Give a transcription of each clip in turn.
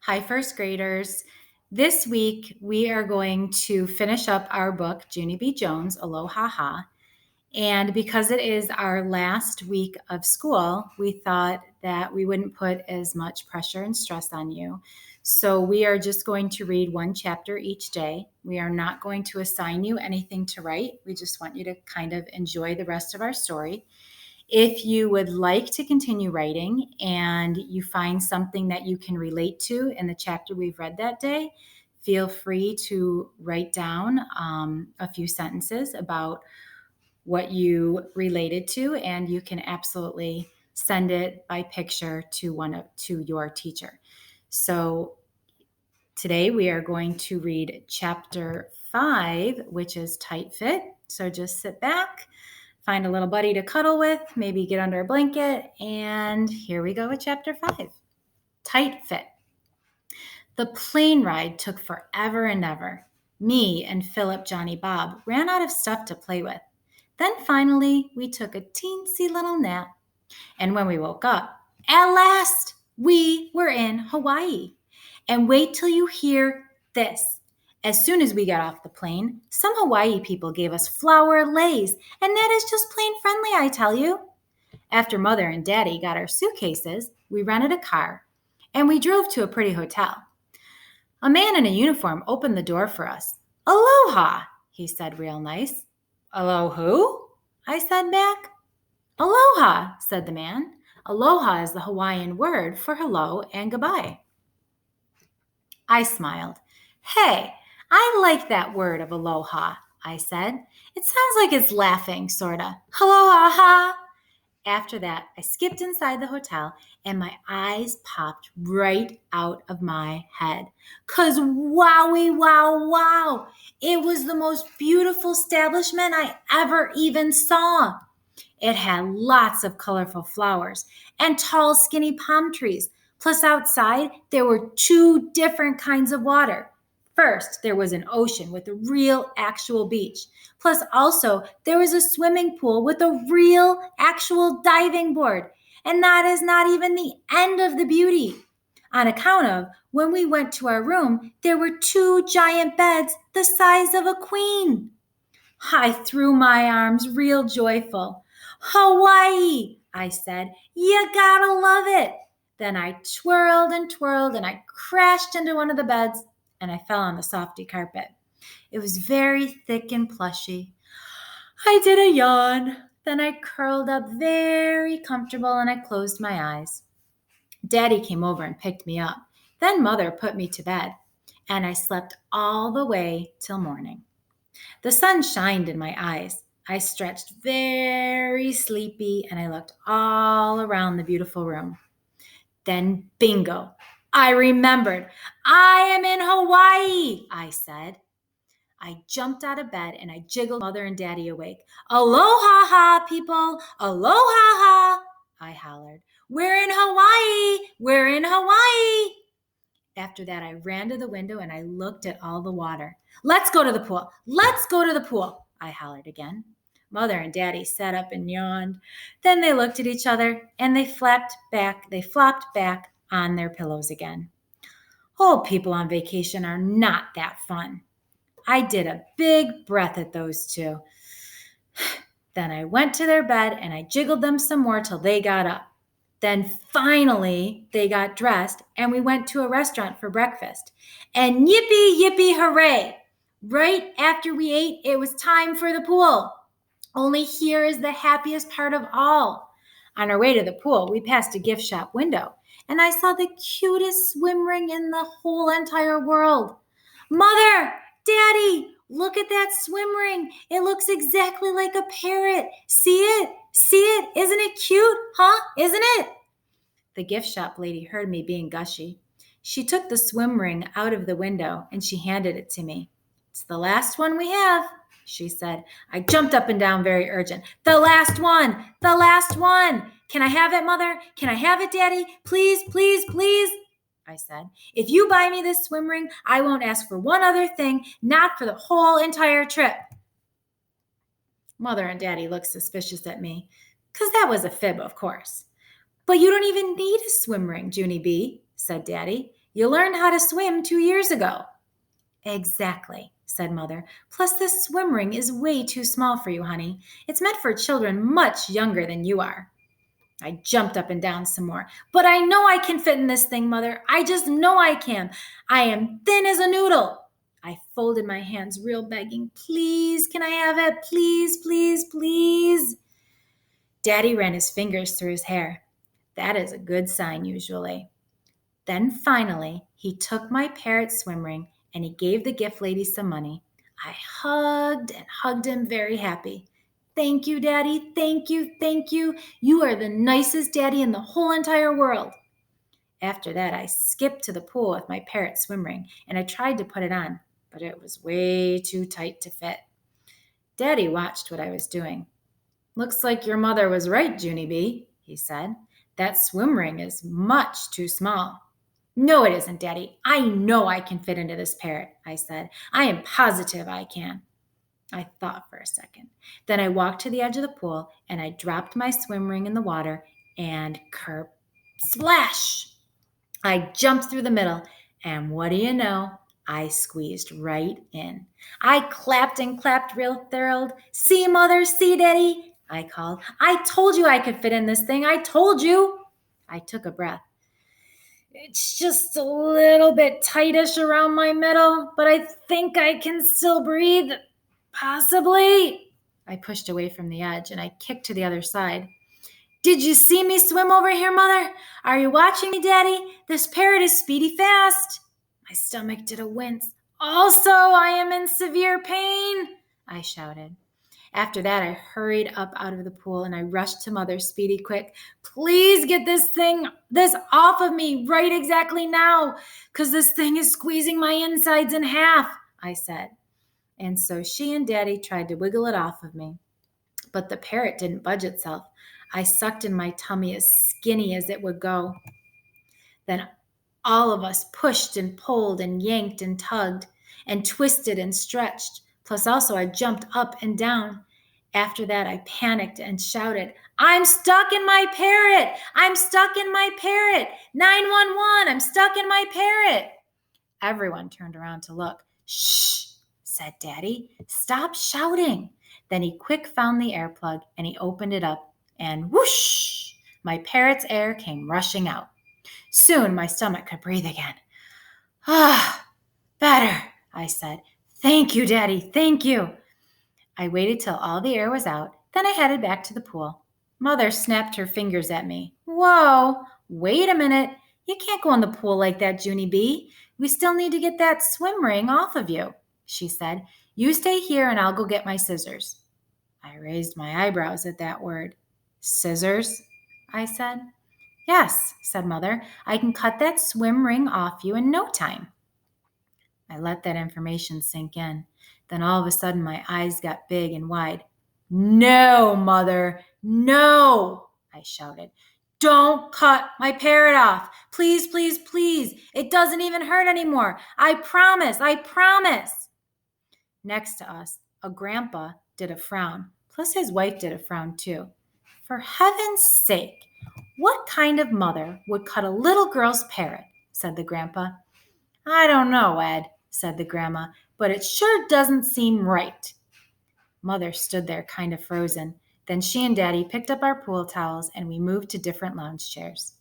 Hi, first graders. This week, we are going to finish up our book, Junie B. Jones, Aloha-Ha. And because it is our last week of school, we thought that we wouldn't put as much pressure and stress on you. So we are just going to read one chapter each day. We are not going to assign you anything to write. We just want you to kind of enjoy the rest of our story. If you would like to continue writing and you find something that you can relate to in the chapter we've read that day, feel free to write down a few sentences about what you related to, and you can absolutely send it by picture to your teacher. So today we are going to read chapter 5, which is Tight Fit. So just sit back, find a little buddy to cuddle with, maybe get under a blanket, and here we go with chapter 5, Tight Fit. The plane ride took forever and ever. Me and Philip, Johnny, Bob ran out of stuff to play with. Then finally, we took a teensy little nap. And when we woke up, at last, we were in Hawaii. And wait till you hear this. As soon as we got off the plane, some Hawaii people gave us flower leis, and that is just plain friendly, I tell you. After Mother and Daddy got our suitcases, we rented a car, and we drove to a pretty hotel. A man in a uniform opened the door for us. "Aloha," he said real nice. "Alo who?" I said back. "Aloha," said the man. Aloha is the Hawaiian word for hello and goodbye. I smiled. "Hey, I like that word of aloha," I said. "It sounds like it's laughing, sorta. Aloha-Ha." After that, I skipped inside the hotel and my eyes popped right out of my head. 'Cause wowie, wow. It was the most beautiful establishment I ever even saw. It had lots of colorful flowers and tall, skinny palm trees. Plus, outside, there were 2 different kinds of water. First, there was an ocean with a real, actual beach. Plus, also, there was a swimming pool with a real, actual diving board. And that is not even the end of the beauty. On account of, when we went to our room, there were 2 giant beds the size of a queen. I threw my arms real joyful. "Hawaii," I said. "You gotta love it." Then I twirled and I crashed into one of the beds and I fell on the softy carpet. It was very thick and plushy. I did a yawn. Then I curled up very comfortable and I closed my eyes. Daddy came over and picked me up. Then Mother put me to bed and I slept all the way till morning. The sun shined in my eyes. I stretched very sleepy and I looked all around the beautiful room. Then bingo, I remembered. I am in Hawaii, I said. I jumped out of bed and I jiggled Mother and Daddy awake. "Aloha-Ha, people! Aloha-Ha!" I hollered. "We're in Hawaii! We're in Hawaii!" After that, I ran to the window and I looked at all the water. "Let's go to the pool! Let's go to the pool!" I hollered again. Mother and Daddy sat up and yawned. Then they looked at each other and they flopped back on their pillows again. Old people on vacation are not that fun. I did a big breath at those 2. Then I went to their bed and I jiggled them some more till they got up. Then finally they got dressed and we went to a restaurant for breakfast. And yippee, hooray! Right after we ate, it was time for the pool. Only here is the happiest part of all. On our way to the pool, we passed a gift shop window and I saw the cutest swim ring in the whole entire world. "Mother, Daddy, look at that swim ring. It looks exactly like a parrot. See it? Isn't it cute? Huh? Isn't it?" The gift shop lady heard me being gushy. She took the swim ring out of the window and she handed it to me. "It's the last one we have," she said. I jumped up and down very urgent. "The last one! The last one! Can I have it, Mother? Can I have it, Daddy? Please, please, please," I said. "If you buy me this swim ring, I won't ask for one other thing, not for the whole entire trip." Mother and Daddy looked suspicious at me, 'cause that was a fib, of course. "But you don't even need a swim ring, Junie B," said Daddy. You learned how to swim 2 years ago. Exactly, said Mother. Plus, this swim ring is way too small for you, honey. It's meant for children much younger than you are. I jumped up and down some more. But I know I can fit in this thing, Mother. I just know I can. I am thin as a noodle. I folded my hands real begging. Please, can I have it? Please, please, please. Daddy ran his fingers through his hair. That is a good sign usually. Then finally, he took my parrot swim ring and he gave the gift lady some money. I hugged and hugged him, very happy. Thank you, Daddy. Thank you. Thank you. You are the nicest daddy in the whole entire world. After that, I skipped to the pool with my parrot swim ring and I tried to put it on, but it was way too tight to fit. Daddy watched what I was doing. Looks like your mother was right, Junie B, he said. That swim ring is much too small. No, it isn't, Daddy. I know I can fit into this parrot, I said. I am positive I can. I thought for a second. Then I walked to the edge of the pool and I dropped my swim ring in the water and kerp, splash! I jumped through the middle and what do you know? I squeezed right in. I clapped and clapped real thrilled. See, Mother, see, Daddy, I called. I told you I could fit in this thing. I told you. I took a breath. It's just a little bit tightish around my middle, but I think I can still breathe. Possibly. I pushed away from the edge and I kicked to the other side. Did you see me swim over here, Mother? Are you watching me, Daddy? This parrot is speedy fast. My stomach did a wince. Also, I am in severe pain, I shouted. After that, I hurried up out of the pool and I rushed to Mother, speedy quick. Please get this off of me right exactly now, because this thing is squeezing my insides in half, I said. And so she and Daddy tried to wiggle it off of me. But the parrot didn't budge itself. I sucked in my tummy as skinny as it would go. Then all of us pushed and pulled and yanked and tugged and twisted and stretched. Plus also I jumped up and down. After that, I panicked and shouted, I'm stuck in my parrot! I'm stuck in my parrot! 911, I'm stuck in my parrot! Everyone turned around to look. Shh, said Daddy. Stop shouting. Then he quick found the air plug and he opened it up and whoosh, my parrot's air came rushing out. Soon my stomach could breathe again. Ah, better, I said. Thank you, Daddy, thank you. I waited till all the air was out, then I headed back to the pool. Mother snapped her fingers at me. Whoa, wait a minute. You can't go in the pool like that, Junie B. We still need to get that swim ring off of you, she said. You stay here and I'll go get my scissors. I raised my eyebrows at that word. Scissors? I said. Yes, said Mother. I can cut that swim ring off you in no time. I let that information sink in. Then all of a sudden my eyes got big and wide. No, Mother, no, I shouted. Don't cut my parrot off. Please, please, please. It doesn't even hurt anymore. I promise, I promise. Next to us, a grandpa did a frown. Plus his wife did a frown too. For heaven's sake, what kind of mother would cut a little girl's parrot? Said the grandpa. I don't know, Ed, said the grandma, but it sure doesn't seem right. Mother stood there kind of frozen. Then she and Daddy picked up our pool towels and we moved to different lounge chairs.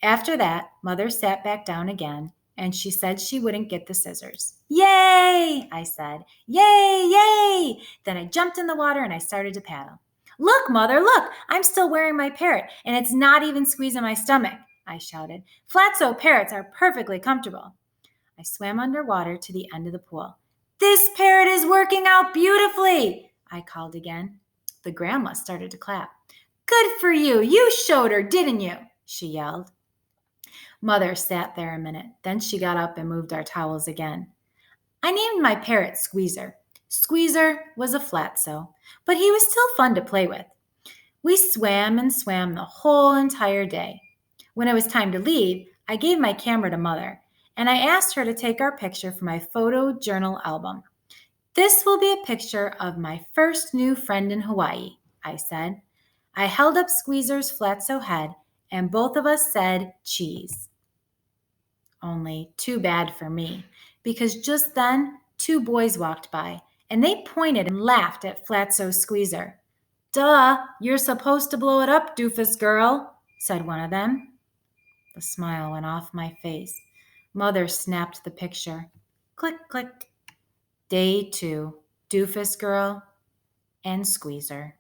After that, Mother sat back down again and she said she wouldn't get the scissors. Yay, I said. Yay, yay. Then I jumped in the water and I started to paddle. Look, Mother, look, I'm still wearing my parrot and it's not even squeezing my stomach, I shouted. Flatso parrots are perfectly comfortable. I swam underwater to the end of the pool. This parrot is working out beautifully, I called again. The grandma started to clap. Good for you. You showed her, didn't you? She yelled. Mother sat there a minute. Then she got up and moved our towels again. I named my parrot Squeezer. Squeezer was a flatso, but he was still fun to play with. We swam and swam the whole entire day. When it was time to leave, I gave my camera to Mother, and I asked her to take our picture for my photo journal album. This will be a picture of my first new friend in Hawaii, I said. I held up Squeezer's flatso head, and both of us said cheese. Only too bad for me, because just then 2 boys walked by, and they pointed and laughed at Flatso's squeezer. "Duh, you're supposed to blow it up, doofus girl," said one of them. The smile went off my face. Mother snapped the picture. Click, click. Day 2, doofus girl and squeezer.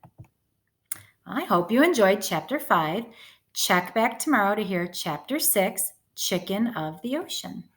I hope you enjoyed Chapter 5. Check back tomorrow to hear Chapter 6, Chicken of the Ocean.